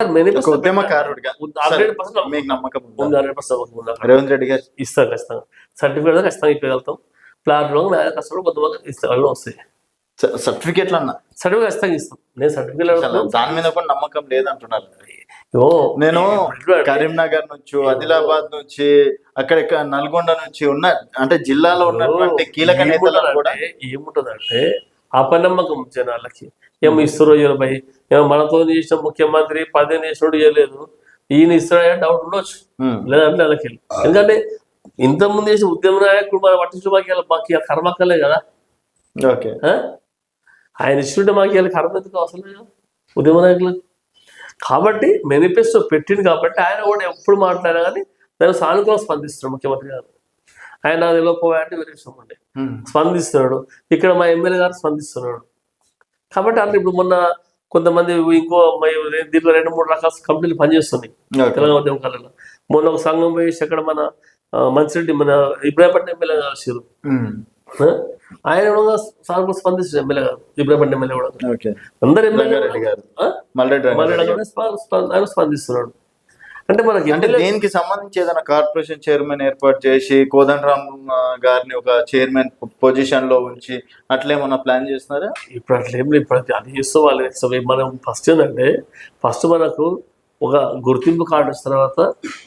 ఉద్యమకారుడిగా 100% మీకు నమ్మకం ఉందా? ఉంది, 100% రేవంత్ రెడ్డి గారు ఇస్తారు ఖచ్చితంగా. సర్టిఫికేట్ ఖచ్చితంగా ఇప్పగలుగుతాం. ప్లాట్ఫామ్ కష్టపడి కొంతమంది ఇస్తారు, వస్తాయి సర్టిఫికేట్లు అన్న సర్టిఫికేట్ ఖచ్చితంగా ఇస్తాం. నేను సర్టిఫికేట్ దాని మీద కూడా నమ్మకం లేదంటున్నారు. నేను కరీంనగర్ నుంచి, ఆదిలాబాద్ నుంచి, అక్కడ నల్గొండ నుంచి ఉన్న అంటే జిల్లాలో ఉన్నటువంటి కీలక నేతలు కూడా ఏముంటదంటే అపనమ్మకం జనాలకి. ఏమో ఇస్తారు ఇరవై, ఏమో మనతో చేసిన ముఖ్యమంత్రి 15 చేసినోడు చేయలేదు, ఈయన ఇస్తాడే డౌట్ ఉండొచ్చు, లేదంటే వాళ్ళకి వెళ్ళి. ఎందుకంటే ఇంతకుముందు చేసిన ఉద్యమ నాయకుడు మన పట్టించు మాకు కర్మక్కలే కదా. ఓకే, ఆయన ఇస్తుంటే మాకు ఇలా కర్మ ఎందుకు అవసరం లేదు ఉద్యమ నాయకులకు. కాబట్టి మేనిఫెస్టో పెట్టింది కాబట్టి ఆయన కూడా ఎప్పుడు మాట్లాడినా కానీ దాన్ని సానుకూలంగా స్పందిస్తున్నాడు ముఖ్యమంత్రి గారు. ఆయన నిలవపోయాలంటే వేరే విషయం అండి, స్పందిస్తున్నాడు. ఇక్కడ మా ఎమ్మెల్యే గారు స్పందిస్తున్నాడు. కాబట్టి అంటే ఇప్పుడు మొన్న కొంతమంది ఇంకో దీంట్లో 2-3 రకాల కంపెనీలు పనిచేస్తున్నాయి తెలంగాణ ఉద్యమకాలలో. మొన్న ఒక సంఘం వేసి అక్కడ మన మంచిరెడ్డి మన ఇబ్రాహీంపట్నం ఎమ్మెల్యే వచ్చారు, ఆయన కూడా సానుకూల స్పందించారు ఎమ్మెల్యే గారు, ఇబ్రాహీంపట్నం ఎమ్మెల్యే కూడా. అందరు ఎమ్మెల్యే ఆయన స్పందిస్తున్నాడు. అంటే మనకి అంటే దీనికి సంబంధించి ఏదైనా కార్పొరేషన్ చైర్మన్ ఏర్పాటు చేసి కోదండరామ్ గారిని ఒక చైర్మన్ పొజిషన్ లో ఉంచి అట్లేమన్నా ప్లాన్ చేస్తున్నారా? ఇప్పుడు అట్లేం లేదు. ఇప్పుడు అది చేస్తూ వాళ్ళు మనం ఫస్ట్ ఏంటంటే మనకు ఒక గుర్తింపు కార్డు వచ్చిన తర్వాత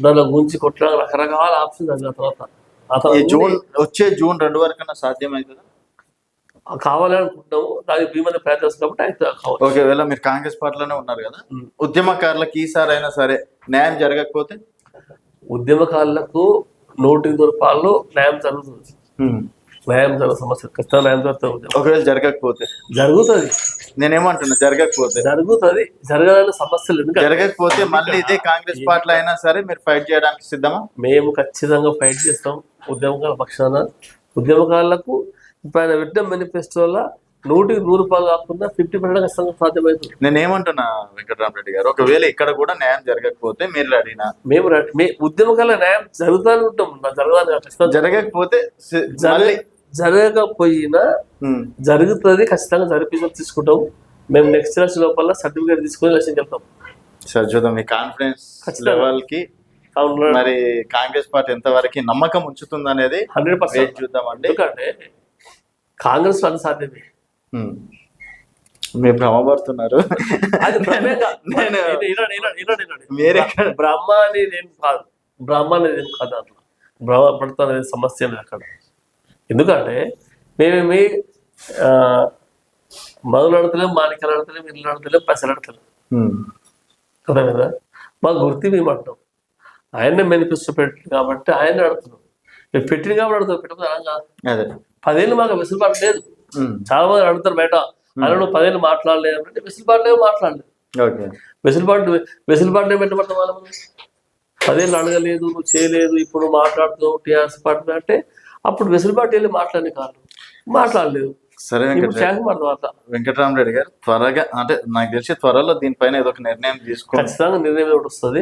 దాని గురించి కొట్ల రకరకాల ఆప్షన్స్ అయిన తర్వాత వచ్చే జూన్ 2 వరకన్నా సాధ్యమవుతుందా? కావాలనుకుంటున్నాము, దానికి భీమని ప్రయత్నం కాబట్టి అయితే కావాలి. ఒకవేళ మీరు కాంగ్రెస్ పార్టీలోనే ఉన్నారు కదా, ఉద్యమకారులకు ఈసారి అయినా సరే న్యాయం జరగకపోతే? ఉద్యమకారులకు 100 రూపాయలు న్యాయం జరుగుతుంది. న్యాయం జరగ సమస్య ఖచ్చితంగా న్యాయం జరుగుతుంది. ఒకవేళ జరగకపోతే జరుగుతుంది. నేనేమంటున్నా, జరగకపోతే జరుగుతుంది, జరగాలని సమస్యలు. జరగకపోతే మళ్ళీ ఇదే కాంగ్రెస్ పార్టీలో అయినా సరే మీరు ఫైట్ చేయడానికి సిద్ధమా? మేము ఖచ్చితంగా ఫైట్ చేస్తాం ఉద్యమకారుల పక్షాన. ఉద్యమకారులకు ఇప్పుడు ఆయన పెట్టిన మేనిఫెస్టోలో 100 రూపాయలు కాకుండా 50% ఖచ్చితంగా సాధ్యమవుతుంది. నేనేమంటున్నా వెంకటరామరెడ్డి గారు, ఒకవేళ ఇక్కడ కూడా న్యాయం జరగకపోతే మీరు అడిగినా మేము ఉద్యమకాల న్యాయం జరుగుతానే ఉంటాం. జరగకపోతే జరగకపోయినా జరుగుతుంది, ఖచ్చితంగా జరిపించి తీసుకుంటాం. మేము నెక్స్ట్ ఎలక్షన్ లోపల సర్టిఫికేట్ తీసుకొని ఎలక్షన్ వెళ్తాం. సరే చూద్దాం మీ కాన్ఫిడెన్స్ లెవెల్ కి. మరి కాంగ్రెస్ పార్టీ ఎంత వరకు నమ్మకం ఉంచుతుంది అనేది 100% చూద్దామండి. ఎందుకంటే కాంగ్రెస్ అది సాధ్యమే. మీరు భ్రమపడుతున్నారు. బ్రహ్మ అనేది ఏం కాదు, అట్లా భ్రమపడుతున్నది సమస్య లేదు అక్కడ. ఎందుకంటే మేమేమి మొదలు అడతలేము, మాణిక్యాలు అడతలేము, ఇల్లు అడతలేము, పైసలు అడతలేము కదా కదా. మాకు గుర్తు మేము అంటాం, ఆయన్నే మేనిఫెస్టో పెట్టింది కాబట్టి ఆయన అడుగుతున్నాం. మీరు పెట్టింది కాబట్టి అడుగుతాం, పెట్టకపోతే అలా కాదు. 10 ఏళ్ళు మాకు వెసులుబాటు లేదు. చాలా మంది అడుగుతారు బయట, అలా నువ్వు 10 ఏళ్ళు మాట్లాడలేదు అంటే వెసులుబాటు మాట్లాడలేదు. వెసులుబాటు పెట్టబడతాం వాళ్ళ ముందు. 10 ఏళ్ళు అడగలేదు, నువ్వు చేయలేదు, ఇప్పుడు మాట్లాడుతావు టీఆర్ఎస్ పార్టీ అంటే అప్పుడు వెసులుబాటు వెళ్ళి మాట్లాడే కాదు, మాట్లాడలేదు. సరే వెంకటరామరెడ్డి గారు, త్వరగా అంటే నాకు తెలిసి త్వరలో దీనిపైన ఏదో ఒక నిర్ణయం తీసుకో. ఖచ్చితంగా నిర్ణయం ఒకటి వస్తుంది,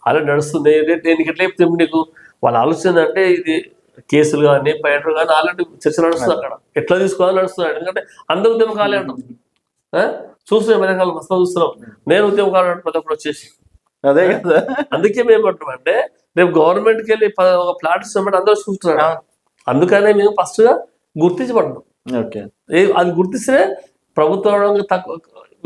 అలా నడుస్తుంది. నేను ఎట్లా చెప్తే నీకు వాళ్ళ ఆలోచన అంటే ఇది కేసులు కానీ పైన కానీ ఆల్రెడీ చర్చ నడుస్తుంది అక్కడ, ఎట్లా తీసుకోవాలని నడుస్తున్నాడు. ఎందుకంటే అందరు ఉద్యమకాలే అంటాం, చూస్తున్నాం వెనకాల మస్తు చూస్తున్నాం. నేను ఉద్యమకాలు ప్రతి ఒక్కరు వచ్చేసి అదే కదా. అందుకే మేము అంటామంటే రేపు గవర్నమెంట్కి వెళ్ళి ఒక ప్లాట్ ఇస్తామంటే అందరూ చూస్తున్నాడు. అందుకనే మేము ఫస్ట్ గా గుర్తించబడ్డాం. అది గుర్తిస్తే ప్రభుత్వం తక్కువ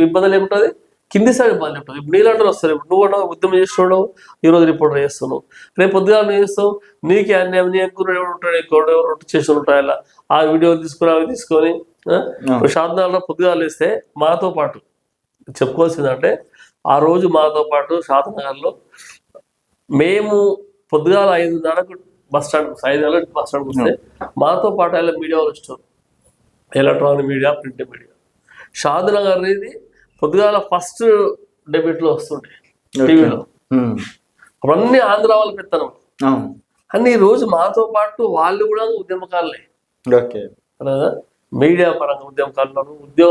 ఇబ్బంది లేకుంటుంది, కింది సైడ్ ఇబ్బంది ఉంటుంది. ఇప్పుడు నీళ్ళంటే వస్తారు. ఇప్పుడు నువ్వు ఉద్యమం చేస్తున్నావు, ఈరోజు రిపోర్ట్ చేస్తున్నావు, రేపు పొద్దుగా నువ్వు చేస్తావు, నీకే అన్యాయం, నీ ఎక్కువ ఎవరు ఉంటాడు, ఎవరు చేసి ఉంటాయి. అలా ఆ వీడియోలు తీసుకుని అవి తీసుకొని షాద్నగర్లో పొద్దుగా లేస్తే మాతో పాటు చెప్పుకోవాల్సిందంటే ఆ రోజు మాతో పాటు షాద్నగర్లో మేము పొద్దుగాల 5:30 బస్ స్టాండ్, 5 బస్ స్టాండ్కి వస్తే మాతో పాటు అలా మీడియా వాళ్ళు వచ్చారు, electronic media, print media. Shadnagar అనేది పొద్దుగాల ఫస్ట్ డెబ్యూట్లో వస్తుండే టీవీలో, అవన్నీ ఆంధ్ర వాళ్ళు పెత్తనం అన్ని. ఈ రోజు మాతో పాటు వాళ్ళు కూడా ఉద్యమకారులే, మీడియా పరంగా ఉద్యమకారులు, ఉద్యోగ